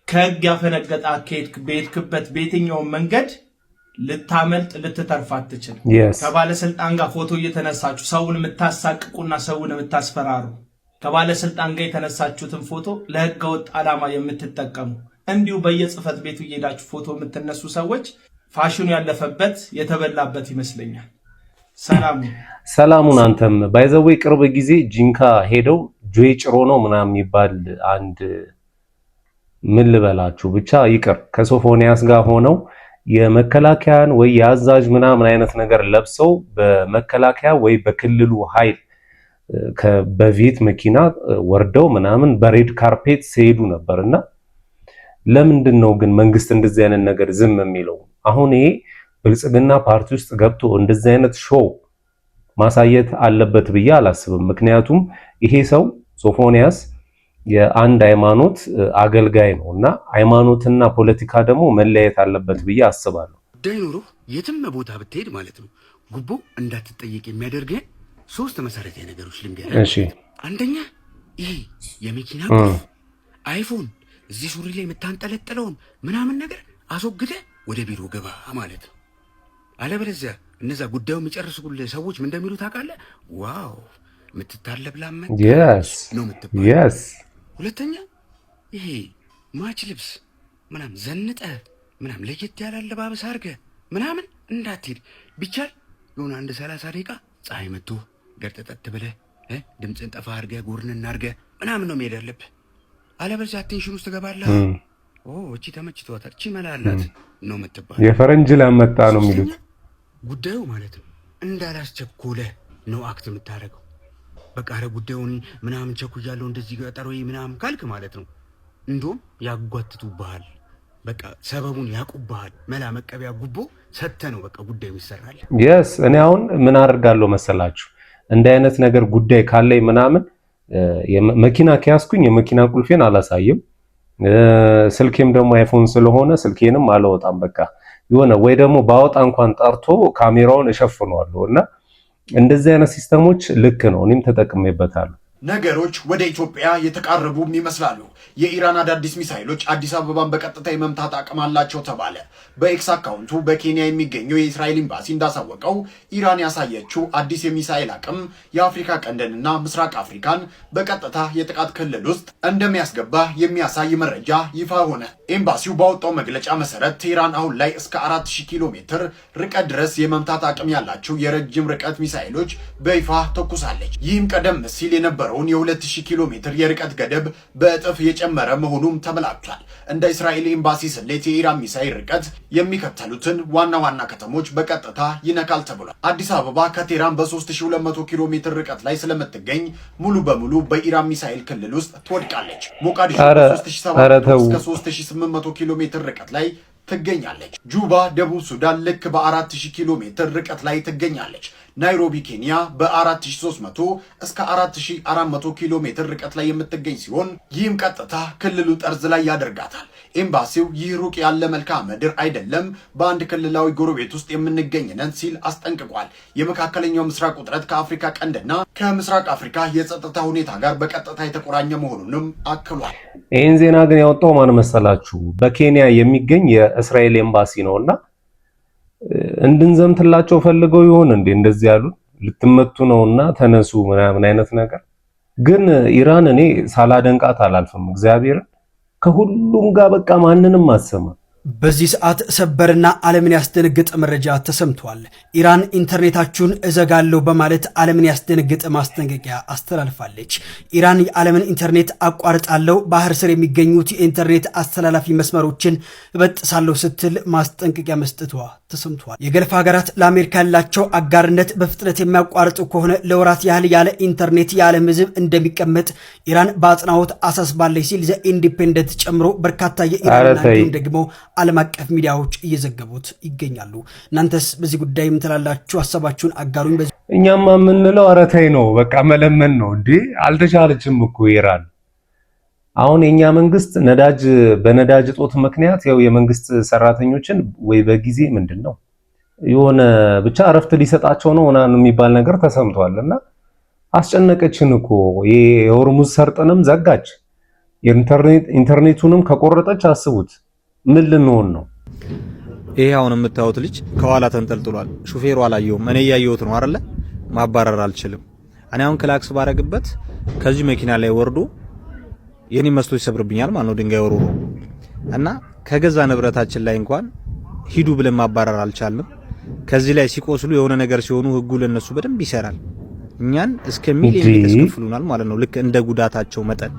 ከህግ ያፈነገጠ አካሄድ በሄድክበት በየትኛውም መንገድ ልታመልጥ ልትተርፍ አትችልም። ከባለስልጣን ጋር ፎቶ እየተነሳችሁ ሰውን የምታሳቅቁና ሰውን የምታስፈራሩ ከባለስልጣን ጋር የተነሳችሁትን ፎቶ ለህገ ወጥ ዓላማ የምትጠቀሙ እንዲሁ በየጽሕፈት ቤቱ እየሄዳችሁ ፎቶ የምትነሱ ሰዎች ፋሽኑ ያለፈበት የተበላበት ይመስለኛል። ሰላሙን አንተም ባይዘዌ ቅርብ ጊዜ ጂንካ ሄደው ጆይ ጭሮ ነው ምናምን የሚባል አንድ ምን ልበላችሁ ብቻ ይቅር ከሶፎንያስ ጋር ሆነው የመከላከያን ወይ የአዛዥ ምናምን አይነት ነገር ለብሰው በመከላከያ ወይ በክልሉ ኃይል በቪት መኪና ወርደው ምናምን በሬድ ካርፔት ሲሄዱ ነበርና ለምንድን ነው ግን መንግስት እንደዚህ አይነት ነገር ዝም የሚለው? አሁን ይሄ ብልጽግና ፓርቲ ውስጥ ገብቶ እንደዚህ አይነት ሾው ማሳየት አለበት ብዬ አላስብም። ምክንያቱም ይሄ ሰው ሶፎንያስ የአንድ ሃይማኖት አገልጋይ ነውና ሃይማኖትና ፖለቲካ ደግሞ መለየት አለበት ብዬ አስባለሁ። ዳይኖሮ የትም ቦታ ብትሄድ ማለት ነው ጉቦ እንዳትጠየቅ የሚያደርገ ሶስት መሰረታዊ ነገሮች ልንገርህ። እሺ፣ አንደኛ ይሄ የመኪና ቁልፍ፣ አይፎን፣ እዚህ ሱሪ ላይ የምታንጠለጥለውን ምናምን ነገር አስወግደ ወደ ቢሮ ገባ ማለት ነው። አለበለዚያ እነዛ ጉዳዩ የሚጨርሱልህ ሰዎች ምን እንደሚሉ ታውቃለህ? ዋው የምትታለብ ላመን ነው የምትባለው። yes ሁለተኛ ይሄ ማች ልብስ ምናምን ዘንጠህ ምናምን ለየት ያለ አለባበስ አድርገህ ምናምን እንዳትሄድ ቢቻል የሆነ አንድ 30 ደቂቃ ፀሐይ መጥቶ ገርጠጠት ብለህ ድምፅን ጠፋ አድርገህ ጎርንና አድርገህ ምናምን ነው መሄድ ያለብህ። አለበለዚያ አቴንሽን ውስጥ ትገባለህ። እቺ ተመችቷታል እቺ መላላት ነው የምትባለው። የፈረንጅ ላመጣ ነው የሚሉት ጉዳዩ ማለት ነው። እንዳላስቸኮለህ ነው አክት የምታደርገው። በቃ አረ ጉዳዩን ምናምን ቸኩያለሁ እንደዚህ ገጠሮ ምናምን ካልክ ማለት ነው እንደውም ያጓትቱብሃል። በቃ ሰበቡን ያቁብሃል። መላ መቀበያ ጉቦ ሰጥተህ ነው በቃ ጉዳዩ ይሰራል። yes እኔ አሁን ምን አደርጋለሁ መሰላችሁ? እንደ አይነት ነገር ጉዳይ ካለኝ ምናምን መኪና ከያዝኩኝ የመኪና ቁልፌን አላሳይም። ስልኬም ደግሞ አይፎን ስለሆነ ስልኬንም አላወጣም። በቃ የሆነ ወይ ደግሞ ባወጣ እንኳን ጠርቶ ካሜራውን እሸፍነዋለሁ እና እንደዚህ አይነት ሲስተሞች ልክ ነው። እኔም ተጠቅሜበታለሁ። ነገሮች ወደ ኢትዮጵያ የተቃረቡም ይመስላሉ። የኢራን አዳዲስ ሚሳኤሎች አዲስ አበባን በቀጥታ የመምታት አቅም አላቸው ተባለ። በኤክስ አካውንቱ በኬንያ የሚገኘው የእስራኤል ኤምባሲ እንዳሳወቀው ኢራን ያሳየችው አዲስ የሚሳኤል አቅም የአፍሪካ ቀንድንና ምስራቅ አፍሪካን በቀጥታ የጥቃት ክልል ውስጥ እንደሚያስገባ የሚያሳይ መረጃ ይፋ ሆነ። ኤምባሲው ባወጣው መግለጫ መሰረት ቴህራን አሁን ላይ እስከ 4000 ኪሎ ሜትር ርቀት ድረስ የመምታት አቅም ያላቸው የረጅም ርቀት ሚሳኤሎች በይፋ ተኩሳለች። ይህም ቀደም ሲል የነበረው የ2000 ኪሎ ሜትር የርቀት ገደብ በእጥፍ የጨመረ መሆኑም ተመላክቷል። እንደ እስራኤል ኤምባሲ ስሌት የኢራን ሚሳኤል ርቀት የሚከተሉትን ዋና ዋና ከተሞች በቀጥታ ይነካል ተብሏል። አዲስ አበባ ከቴህራን በ3200 ኪሎ ሜትር ርቀት ላይ ስለምትገኝ ሙሉ በሙሉ በኢራን ሚሳኤል ክልል ውስጥ ትወድቃለች። ሞቃዲሾ በ3700 እስከ 3800 ኪሎ ሜትር ርቀት ላይ ትገኛለች። ጁባ ደቡብ ሱዳን ልክ በ4000 ኪሎ ሜትር ርቀት ላይ ትገኛለች። ናይሮቢ ኬንያ በ4300 እስከ 4400 ኪሎ ሜትር ርቀት ላይ የምትገኝ ሲሆን ይህም ቀጥታ ክልሉ ጠርዝ ላይ ያደርጋታል። ኤምባሲው ይህ ሩቅ ያለ መልክዓ ምድር አይደለም፣ በአንድ ክልላዊ ጎረቤት ውስጥ የምንገኝ ነን ሲል አስጠንቅቋል። የመካከለኛው ምስራቅ ውጥረት ከአፍሪካ ቀንድና ከምስራቅ አፍሪካ የጸጥታ ሁኔታ ጋር በቀጥታ የተቆራኘ መሆኑንም አክሏል። ይህን ዜና ግን ያወጣው ማን መሰላችሁ? በኬንያ የሚገኝ የእስራኤል ኤምባሲ ነውና እንድንዘምትላቸው ፈልገው ይሆን እንዴ እንደዚህ ያሉ ልትመቱ ነውና ተነሱ ምናምን አይነት ነገር። ግን ኢራን እኔ ሳላደንቃት አላልፍም። እግዚአብሔርን ከሁሉም ጋር በቃ ማንንም አሰማ። በዚህ ሰዓት ሰበርና ዓለምን ያስደነገጠ መረጃ ተሰምቷል። ኢራን ኢንተርኔታችሁን እዘጋለሁ በማለት ዓለምን ያስደነገጠ ማስጠንቀቂያ አስተላልፋለች። ኢራን የዓለምን ኢንተርኔት አቋርጣለሁ፣ ባህር ስር የሚገኙት የኢንተርኔት አስተላላፊ መስመሮችን እበጥሳለሁ ስትል ማስጠንቀቂያ መስጠቷ ተሰምቷል። የገልፍ ሀገራት ለአሜሪካ ያላቸው አጋርነት በፍጥነት የሚያቋርጡ ከሆነ ለወራት ያህል ያለ ኢንተርኔት የዓለም ሕዝብ እንደሚቀመጥ ኢራን በአጽንኦት አሳስባለች ሲል ዘ ኢንዲፔንደንት ጨምሮ በርካታ የኢራንና እንዲሁም ደግሞ ዓለም አቀፍ ሚዲያዎች እየዘገቡት ይገኛሉ። እናንተስ በዚህ ጉዳይ ምን ትላላችሁ? ሐሳባችሁን አጋሩኝ። እኛማ የምንለው አረታይ ነው፣ በቃ መለመን ነው እንዴ። አልተቻለችም እኮ ኢራን። አሁን የኛ መንግስት በነዳጅ እጦት ምክንያት ያው የመንግስት ሰራተኞችን ወይ በጊዜ ምንድነው የሆነ ብቻ እረፍት ሊሰጣቸው ነው ምናምን የሚባል ነገር ተሰምቷልና አስጨነቀችን እኮ። የሆርሙዝ ሰርጥንም ዘጋች፣ ኢንተርኔቱንም ከቆረጠች አስቡት ምን ልንሆን ነው? ይሄ አሁን የምታዩት ልጅ ከኋላ ተንጠልጥሏል። ሹፌሩ አላየውም፣ እኔ እያየሁት ነው አይደለ? ማባረር አልችልም። እኔ አሁን ክላክስ ባረግበት ከዚህ መኪና ላይ ወርዶ የኔ መስሎ ይሰብርብኛል ማለት ነው፣ ድንጋይ ወርውሮ እና ከገዛ ንብረታችን ላይ እንኳን ሂዱ ብለን ማባረር አልቻልንም። ከዚህ ላይ ሲቆስሉ የሆነ ነገር ሲሆኑ ህጉ ለነሱ በደንብ ይሰራል። እኛን እስከ ሚሊዮን ያስከፍሉናል ማለት ነው፣ ልክ እንደ ጉዳታቸው መጠን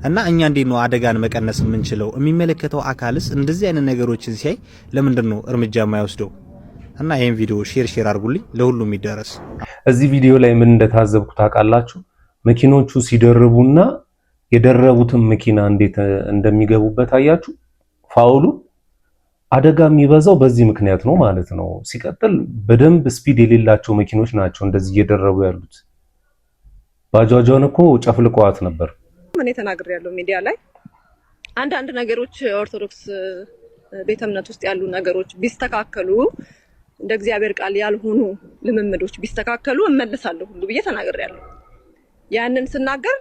እና እኛ እንዴት ነው አደጋን መቀነስ የምንችለው? የሚመለከተው አካልስ እንደዚህ አይነት ነገሮችን ሲያይ ለምንድን ነው እርምጃ የማይወስደው? እና ይሄን ቪዲዮ ሼር አድርጉልኝ ለሁሉም ይደረስ። እዚህ ቪዲዮ ላይ ምን እንደታዘብኩ ታውቃላችሁ? መኪኖቹ ሲደርቡና የደረቡትን መኪና እንዴት እንደሚገቡበት አያችሁ? ፋውሉ አደጋ የሚበዛው በዚህ ምክንያት ነው ማለት ነው። ሲቀጥል በደንብ ስፒድ የሌላቸው መኪኖች ናቸው እንደዚህ እየደረቡ ያሉት። ባጃጇን እኮ ጨፍልቀዋት ነበር። ምን ተናግሬያለሁ ሚዲያ ላይ አንዳንድ ነገሮች ኦርቶዶክስ ቤተ እምነት ውስጥ ያሉ ነገሮች ቢስተካከሉ፣ እንደ እግዚአብሔር ቃል ያልሆኑ ልምምዶች ቢስተካከሉ እመለሳለሁ ሁሉ ብዬ ተናግሬያለሁ። ያንን ስናገር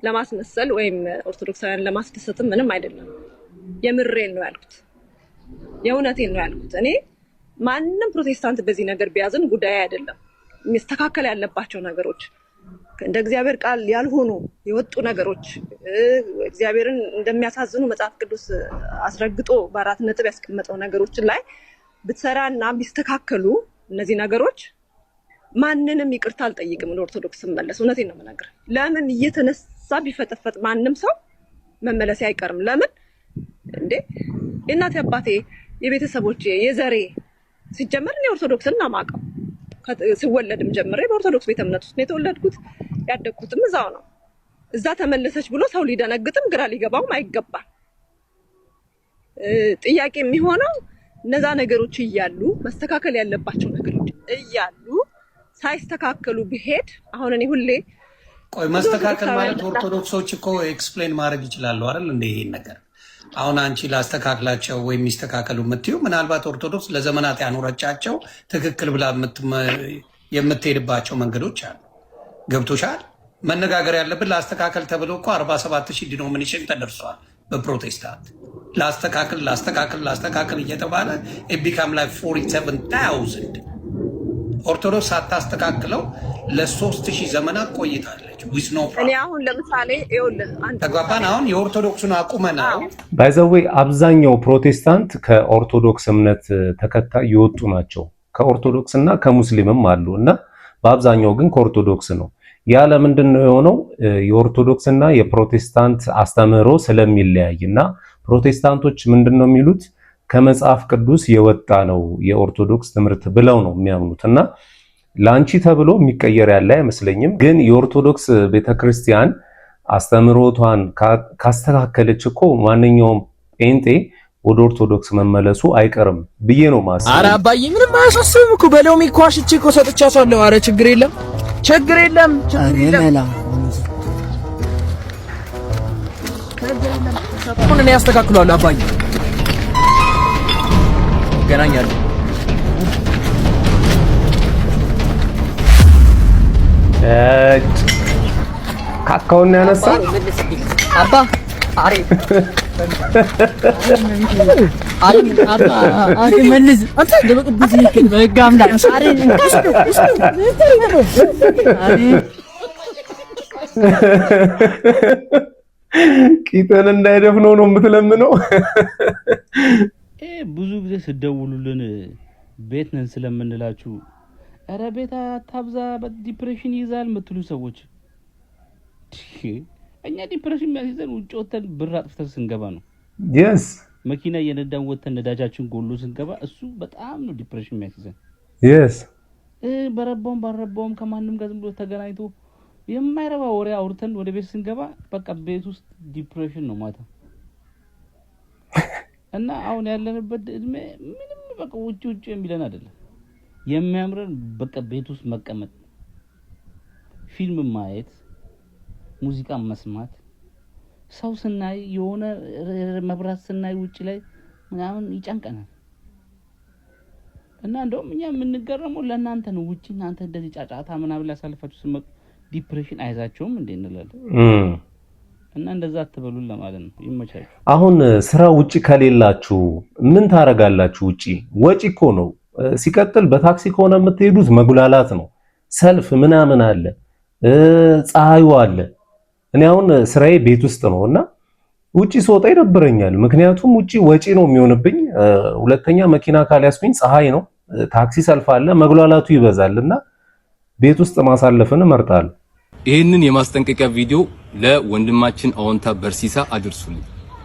ለማስመሰል ወይም ኦርቶዶክሳውያን ለማስደሰትም ምንም አይደለም። የምሬን ነው ያልኩት፣ የእውነቴን ነው ያልኩት። እኔ ማንንም ፕሮቴስታንት በዚህ ነገር ቢያዝን ጉዳይ አይደለም። የሚስተካከል ያለባቸው ነገሮች እንደ እግዚአብሔር ቃል ያልሆኑ የወጡ ነገሮች እግዚአብሔርን እንደሚያሳዝኑ መጽሐፍ ቅዱስ አስረግጦ በአራት ነጥብ ያስቀመጠው ነገሮችን ላይ ብትሰራና ቢስተካከሉ እነዚህ ነገሮች ማንንም ይቅርታ አልጠይቅም። ለኦርቶዶክስ መመለስ እውነቴን ነው የምነግርህ። ለምን እየተነሳ ቢፈጠፈጥ ማንም ሰው መመለስ አይቀርም። ለምን እንዴ እናቴ አባቴ የቤተሰቦቼ የዘሬ ሲጀመር እኔ ኦርቶዶክስን ነው የማውቀው። ሲወለድም ጀምሬ በኦርቶዶክስ ቤተ እምነት ውስጥ ነው የተወለድኩት፣ ያደግኩትም እዛው ነው። እዛ ተመለሰች ብሎ ሰው ሊደነግጥም ግራ ሊገባውም አይገባም። ጥያቄ የሚሆነው እነዛ ነገሮች እያሉ መስተካከል ያለባቸው ነገሮች እያሉ ሳይስተካከሉ ቢሄድ አሁን እኔ ሁሌ ቆይ መስተካከል ማለት ኦርቶዶክሶች እኮ ኤክስፕሌን ማድረግ ይችላሉ አይደል እንደ ይሄን ነገር አሁን አንቺ ላስተካክላቸው ወይ የሚስተካከሉ የምትዩ ምናልባት ኦርቶዶክስ ለዘመናት ያኖረቻቸው ትክክል ብላ የምትሄድባቸው መንገዶች አሉ። ገብቶሻል? መነጋገር ያለብን ላስተካከል ተብሎ እኮ 47000 ዲኖሚኔሽን ተደርሷል በፕሮቴስታንት ላስተካከል እየተባለ ቢካም ላይ 47000 ኦርቶዶክስ ሳታስተካክለው ለ3000 ዘመናት ቆይታለች። እኔ አሁን ለምሳሌ ይኸውልህ ተግባባን። አሁን የኦርቶዶክሱን አቁመናል። ባይዘዌ አብዛኛው ፕሮቴስታንት ከኦርቶዶክስ እምነት ተከታይ የወጡ ናቸው። ከኦርቶዶክስ እና ከሙስሊምም አሉ እና በአብዛኛው ግን ከኦርቶዶክስ ነው። ያ ለምንድን ነው የሆነው? የኦርቶዶክስ እና የፕሮቴስታንት አስተምህሮ ስለሚለያይና ፕሮቴስታንቶች ምንድነው የሚሉት ከመጽሐፍ ቅዱስ የወጣ ነው የኦርቶዶክስ ትምህርት ብለው ነው የሚያምኑትና ላንቺ ተብሎ የሚቀየር ያለ አይመስለኝም። ግን የኦርቶዶክስ ቤተክርስቲያን አስተምህሮቷን ካስተካከለች እኮ ማንኛውም ጴንጤ ወደ ኦርቶዶክስ መመለሱ አይቀርም ብዬ ነው ማሰብ። ኧረ አባዬ ምንም አያሳስብም እኮ በሎሚ ኳሽቼ እኮ ሰጥቻለሁ። ኧረ ችግር የለም። አሁን እኔ ያስተካክለዋለሁ አባዬ። ገናኛለሁ ካካውን ያነሳ አባ አሬ አሬ መልስ አንተ ደበቅብት ይከል በጋምዳ አሬ ቂጠን እንዳይደፍነው ነው የምትለምነው። ብዙ ጊዜ ስደውሉልን ቤት ነን ስለምንላችሁ ኧረ ቤት አታብዛ በዲፕሬሽን ይዛል የምትሉ ሰዎች እኛ ዲፕሬሽን የሚያስይዘን ውጭ ወተን ብር አጥፍተን ስንገባ ነው። yes መኪና የነዳን ወተን ነዳጃችን ጎሎ ስንገባ እሱ በጣም ነው ዲፕሬሽን የሚያስይዘን። yes በረባውም ባረባውም ከማንም ጋር ዝም ብሎ ተገናኝቶ የማይረባ ወሬ አውርተን ወደ ቤት ስንገባ በቃ ቤት ውስጥ ዲፕሬሽን ነው ማታ። እና አሁን ያለንበት እድሜ ምንም በቃ ውጭ የሚለን አይደለም። የሚያምረን በቃ ቤት ውስጥ መቀመጥ፣ ፊልም ማየት፣ ሙዚቃ መስማት፣ ሰው ስናይ የሆነ መብራት ስናይ ውጭ ላይ ምናምን ይጨንቀናል። እና እንደውም እኛ የምንገረመው ለእናንተ ነው። ውጭ እናንተ እንደዚህ ጫጫታ ምናምን ላሳልፋችሁ ስመጡ ዲፕሬሽን አይዛቸውም እንዴ እንላለን። እና እንደዛ አትበሉን ለማለት ነው። ይመቻችሁ። አሁን ስራ ውጪ ከሌላችሁ ምን ታረጋላችሁ? ውጪ ወጪ እኮ ነው። ሲቀጥል በታክሲ ከሆነ የምትሄዱት መጉላላት ነው። ሰልፍ ምናምን አለ፣ ፀሐዩ አለ። እኔ አሁን ስራዬ ቤት ውስጥ ነውና ውጪ ስወጣ ይደብረኛል። ምክንያቱም ውጪ ወጪ ነው የሚሆንብኝ። ሁለተኛ መኪና ካልያዝኩኝ ፀሐይ ነው፣ ታክሲ ሰልፍ አለ፣ መጉላላቱ ይበዛልና ቤት ውስጥ ማሳለፍን እመርጣለሁ። ይህንን የማስጠንቀቂያ ቪዲዮ ለወንድማችን አዎንታ በርሲሳ አድርሱልኝ።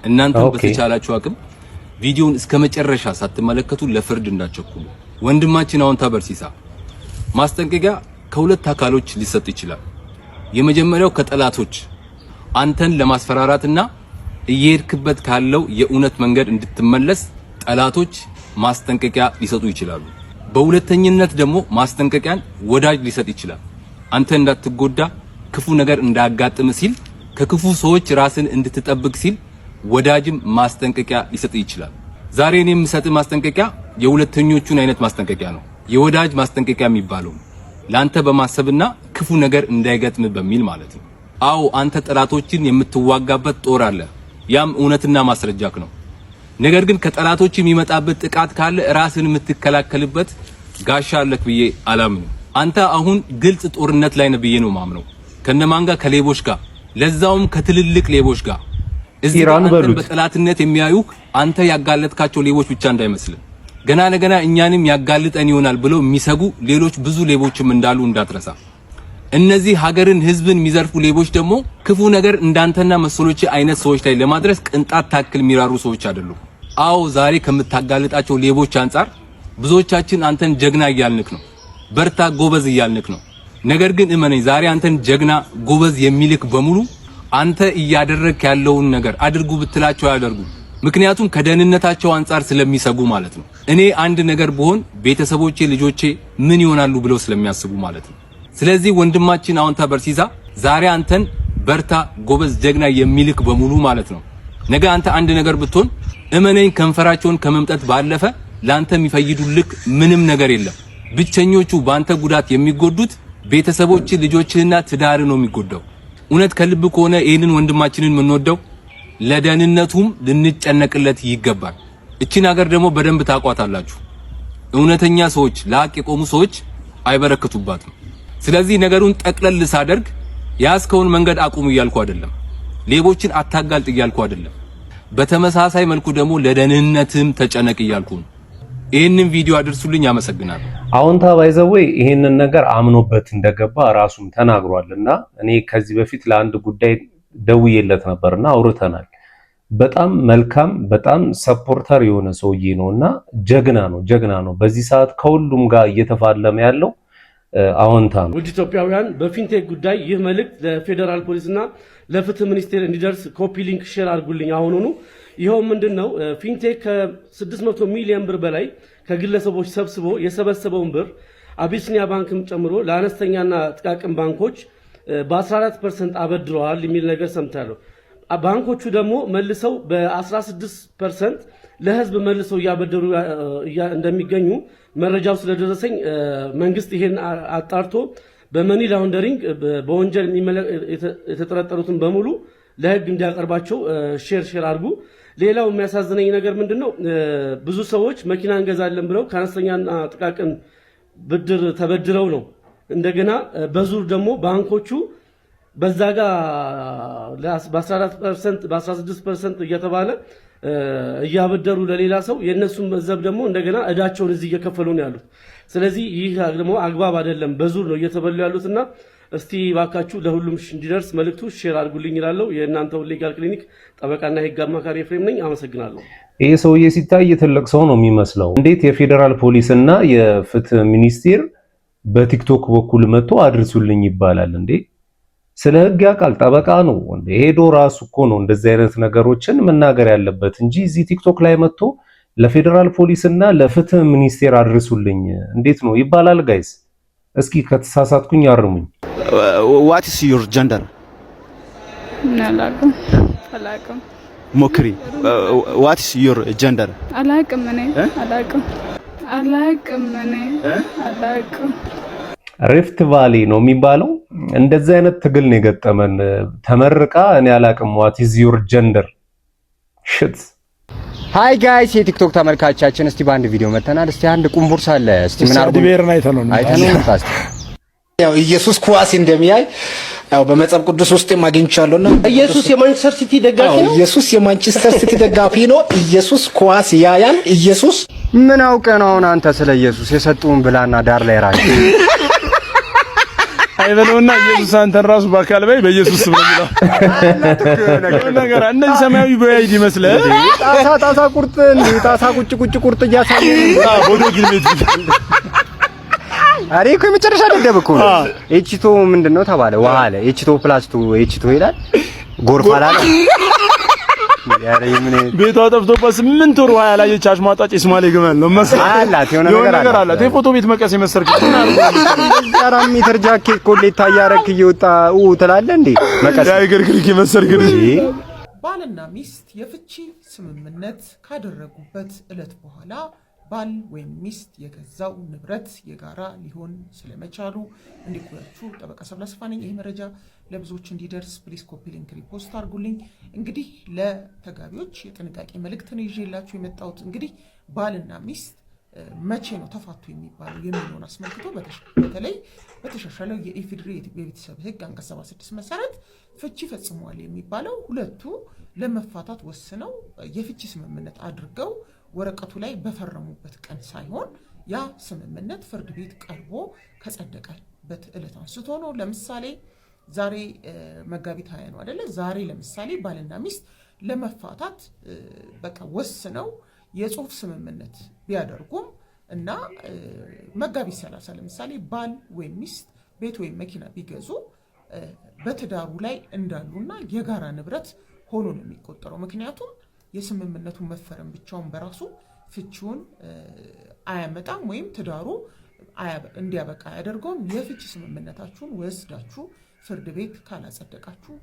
እናንተም በተቻላችሁ አቅም ቪዲዮውን እስከመጨረሻ ሳትመለከቱ ለፍርድ እንዳትቸኩሉ። ወንድማችን አዎንታ በርሲሳ ማስጠንቀቂያ ከሁለት አካሎች ሊሰጥ ይችላል። የመጀመሪያው ከጠላቶች አንተን ለማስፈራራትና እየሄድክበት ካለው የእውነት መንገድ እንድትመለስ ጠላቶች ማስጠንቀቂያ ሊሰጡ ይችላሉ። በሁለተኝነት ደግሞ ማስጠንቀቂያን ወዳጅ ሊሰጥ ይችላል። አንተ እንዳትጎዳ ክፉ ነገር እንዳያጋጥም ሲል ከክፉ ሰዎች ራስን እንድትጠብቅ ሲል ወዳጅም ማስጠንቀቂያ ሊሰጥ ይችላል። ዛሬ እኔ የምሰጥ ማስጠንቀቂያ የሁለተኞቹን አይነት ማስጠንቀቂያ ነው። የወዳጅ ማስጠንቀቂያ የሚባለው ላንተ በማሰብና ክፉ ነገር እንዳይገጥም በሚል ማለት ነው። አዎ አንተ ጠላቶችን የምትዋጋበት ጦር አለ። ያም እውነትና ማስረጃክ ነው። ነገር ግን ከጠላቶች የሚመጣበት ጥቃት ካለ ራስን የምትከላከልበት ጋሻ አለክ ብዬ አላምንም። አንተ አሁን ግልጽ ጦርነት ላይ ነህ ብዬ ነው ማምነው። ከነማን ጋር? ከሌቦች ጋር፣ ለዛውም ከትልልቅ ሌቦች ጋር። እዚህ አንተን በጠላትነት የሚያዩህ አንተ ያጋለጥካቸው ሌቦች ብቻ እንዳይመስልን፣ ገና ለገና እኛንም ያጋልጠን ይሆናል ብለው የሚሰጉ ሌሎች ብዙ ሌቦችም እንዳሉ እንዳትረሳ። እነዚህ ሀገርን ህዝብን የሚዘርፉ ሌቦች ደግሞ ክፉ ነገር እንዳንተና መሰሎች አይነት ሰዎች ላይ ለማድረስ ቅንጣት ታክል የሚራሩ ሰዎች አይደሉም። አዎ ዛሬ ከምታጋልጣቸው ሌቦች አንጻር ብዙዎቻችን አንተን ጀግና እያልንክ ነው፣ በርታ ጎበዝ እያልንክ ነው። ነገር ግን እመነኝ ዛሬ አንተን ጀግና ጎበዝ የሚልክ በሙሉ አንተ እያደረክ ያለውን ነገር አድርጉ ብትላቸው ያደርጉ። ምክንያቱም ከደህንነታቸው አንጻር ስለሚሰጉ ማለት ነው። እኔ አንድ ነገር ብሆን ቤተሰቦቼ ልጆቼ ምን ይሆናሉ ብለው ስለሚያስቡ ማለት ነው። ስለዚህ ወንድማችን አዎንታ በርሲሳ ዛሬ አንተን በርታ ጎበዝ ጀግና የሚልክ በሙሉ ማለት ነው ነገ አንተ አንድ ነገር ብትሆን እመነኝ ከንፈራቸውን ከመምጠት ባለፈ ላንተ የሚፈይዱልክ ምንም ነገር የለም። ብቸኞቹ ባንተ ጉዳት የሚጎዱት ቤተሰቦች ልጆችህና ትዳር ነው የሚጎዳው። እውነት ከልብ ከሆነ ይሄንን ወንድማችንን የምንወደው ለደህንነቱም ልንጨነቅለት ይገባል። እቺን ሀገር ደግሞ በደንብ ታቋታላችሁ። እውነተኛ ሰዎች ለሀቅ የቆሙ ሰዎች አይበረክቱባትም። ስለዚህ ነገሩን ጠቅለል ሳደርግ ያስከውን መንገድ አቁሙ እያልኩ አይደለም፣ ሌቦችን አታጋልጥ እያልኩ አይደለም። በተመሳሳይ መልኩ ደግሞ ለደህንነትም ተጨነቅ እያልኩ ነው። ይሄንን ቪዲዮ አድርሱልኝ። አመሰግናለሁ። አዎንታ ባይዘወይ ይሄንን ነገር አምኖበት እንደገባ ራሱም ተናግሯልና እኔ ከዚህ በፊት ለአንድ ጉዳይ ደውዬለት ነበርና አውርተናል። በጣም መልካም በጣም ሰፖርተር የሆነ ሰውዬ ነውና ጀግና ነው። በዚህ ሰዓት ከሁሉም ጋር እየተፋለመ ያለው አዎንታ ነው። ውድ ኢትዮጵያውያን በፊንቴክ ጉዳይ ይህ መልእክት ለፌደራል ፖሊስና ለፍትህ ሚኒስቴር እንዲደርስ ኮፒ ሊንክ ሼር አድርጉልኝ አሁኑኑ። ይኸው ምንድነው ፊንቴክ ከ600 ሚሊዮን ብር በላይ ከግለሰቦች ሰብስቦ የሰበሰበውን ብር አቢሲኒያ ባንክም ጨምሮ ለአነስተኛና ጥቃቅን ባንኮች በ14% አበድረዋል የሚል ነገር ሰምታለሁ። ባንኮቹ ደግሞ መልሰው በ16% ለህዝብ መልሰው እያበደሩ እንደሚገኙ መረጃው ስለደረሰኝ መንግስት ይሄን አጣርቶ በመኒ ላውንደሪንግ በወንጀል የተጠረጠሩትን በሙሉ ለህግ እንዲያቀርባቸው ሼር አድርጉ። ሌላው የሚያሳዝነኝ ነገር ምንድነው ብዙ ሰዎች መኪና እንገዛለን ብለው ከአነስተኛና ጥቃቅን ብድር ተበድረው ነው እንደገና በዙር ደግሞ ባንኮቹ በዛ ጋር በ14% በ16% እየተባለ እያበደሩ ለሌላ ሰው የነሱን መዘብ ደግሞ እንደገና እዳቸውን እዚህ እየከፈሉ ነው ያሉት። ስለዚህ ይህ ደግሞ አግባብ አይደለም፣ በዙር ነው እየተበሉ ያሉትና እስቲ ባካችሁ ለሁሉም እንዲደርስ መልእክቱ ሼር አድርጉልኝ ይላለው። የእናንተው ሌጋል ክሊኒክ ጠበቃና የህግ አማካሪ ኤፍሬም ነኝ። አመሰግናለሁ። ይሄ ሰውዬ ሲታይ ትልቅ ሰው ነው የሚመስለው። እንዴት የፌደራል ፖሊስና የፍትህ ሚኒስቴር በቲክቶክ በኩል መጥቶ አድርሱልኝ ይባላል እንዴ? ስለ ህግ ያውቃል፣ ጠበቃ ነው እንዴ? ሄዶ ራሱ እኮ ነው እንደዚህ አይነት ነገሮችን መናገር ያለበት እንጂ እዚህ ቲክቶክ ላይ መጥቶ ለፌደራል ፖሊስና ለፍትህ ሚኒስቴር አድርሱልኝ እንዴት ነው ይባላል? ጋይስ እስኪ ከተሳሳትኩኝ አርሙኝ። What is your gender? አላውቅም። ሞክሪ። What is your gender? አላውቅም። ሪፍት ቫሊ ነው የሚባለው። እንደዚህ አይነት ትግል ነው የገጠመን። ተመርቃ እኔ አላውቅም። What is your gender? shit ሃይ ጋይስ የቲክቶክ ተመልካቾቻችን እስቲ በአንድ ቪዲዮ መተናል። እስቲ አንድ ቁምቡርስ አለ። እስቲ ምን አርጉ ዲቤርን አይተነው ያው ኢየሱስ ኳስ እንደሚያይ ያው በመጽሐፍ ቅዱስ ውስጥ ማግኝቻለሁና ኢየሱስ የማንቸስተር ሲቲ ደጋፊ ነው። ኢየሱስ የማንቸስተር ሲቲ ደጋፊ ነው። ኢየሱስ ኳስ ያያል። ኢየሱስ ምን አውቀ ነው አሁን አንተ ስለ ኢየሱስ የሰጡን ብላና ዳር ላይ ራቅ አይበለውና ኢየሱስ አንተን ራሱ በአካል በይ በኢየሱስ ስም ነው ነገር እነዚህ ሰማያዊ በያይድ ይመስላል። ጣሳ ቁርጥ እንዴ ጣሳ ቁጭ ቁርጥ እያሳየ ቦዶ ግልሜት አሬ እኮ የመጨረሻ ደደብ እኮ ኤችቶ ምንድነው ተባለ ውሃ አለ ኤችቶ ፕላስቱ ኤችቶ ይላል ጎርፍ አላለ ያሬ ምን ቤቷ ጠፍቶባት 8 ወር ውሃ ያላየች አሽሟጣጭ እስማኤል ግመል ነው መሰለኝ አላት የሆነ ነገር አላት የፎቶ ቤት መቀስ የመሰርከኝ አራ ሜትር ጃኬት ኮሌታ ያረክ እየወጣ ትላለህ እንዴ መቀስ ያይገርግልክ የመሰርከኝ ባልና ሚስት የፍቺ ስምምነት ካደረጉበት እለት በኋላ ባል ወይም ሚስት የገዛው ንብረት የጋራ ሊሆን ስለመቻሉ እንዲቆያችሁ ጠበቃ ሰብለ አሰፋ ነኝ። ይህ መረጃ ለብዙዎች እንዲደርስ ፕሊስ ኮፒ ሊንክ ሪፖስት አድርጉልኝ። እንግዲህ ለተጋቢዎች የጥንቃቄ መልእክት ነው ይዤላችሁ የመጣሁት። እንግዲህ ባልና ሚስት መቼ ነው ተፋቱ የሚባለው የሚለውን አስመልክቶ በተለይ በተሻሻለው የኢፌዴሪ የቤተሰብ ሕግ አንቀጽ 76 መሰረት ፍቺ ፈጽመዋል የሚባለው ሁለቱ ለመፋታት ወስነው የፍቺ ስምምነት አድርገው ወረቀቱ ላይ በፈረሙበት ቀን ሳይሆን ያ ስምምነት ፍርድ ቤት ቀርቦ ከጸደቀበት ዕለት አንስቶ ነው። ለምሳሌ ዛሬ መጋቢት 20 ነው አይደለ? ዛሬ ለምሳሌ ባልና ሚስት ለመፋታት በቃ ወስነው የጽሁፍ ስምምነት ቢያደርጉም እና መጋቢት 30 ለምሳሌ ባል ወይም ሚስት ቤት ወይም መኪና ቢገዙ በትዳሩ ላይ እንዳሉና የጋራ ንብረት ሆኖ ነው የሚቆጠረው። ምክንያቱም የስምምነቱ መፈረም ብቻውን በራሱ ፍቺውን አያመጣም ወይም ትዳሩ እንዲያበቃ ያደርገውም። የፍቺ ስምምነታችሁን ወስዳችሁ ፍርድ ቤት ካላጸደቃችሁ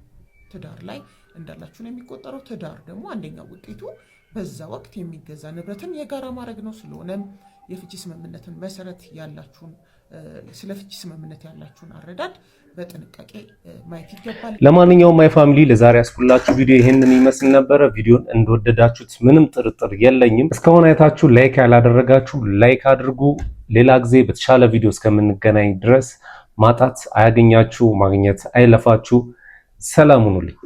ትዳር ላይ እንዳላችሁ ነው የሚቆጠረው። ትዳር ደግሞ አንደኛው ውጤቱ በዛ ወቅት የሚገዛ ንብረትን የጋራ ማድረግ ነው። ስለሆነም የፍቺ ስምምነትን መሰረት ያላችሁን ስለ ፍቺ ስምምነት ያላችሁን አረዳድ በጥንቃቄ ማየት ይገባል። ለማንኛውም ማይ ፋሚሊ ለዛሬ ያስኩላችሁ ቪዲዮ ይሄንን ይመስል ነበረ። ቪዲዮን እንደወደዳችሁት ምንም ጥርጥር የለኝም። እስካሁን አይታችሁ ላይክ ያላደረጋችሁ ላይክ አድርጉ። ሌላ ጊዜ በተሻለ ቪዲዮ እስከምንገናኝ ድረስ ማጣት አያገኛችሁ፣ ማግኘት አይለፋችሁ። ሰላም ሁኑልኝ።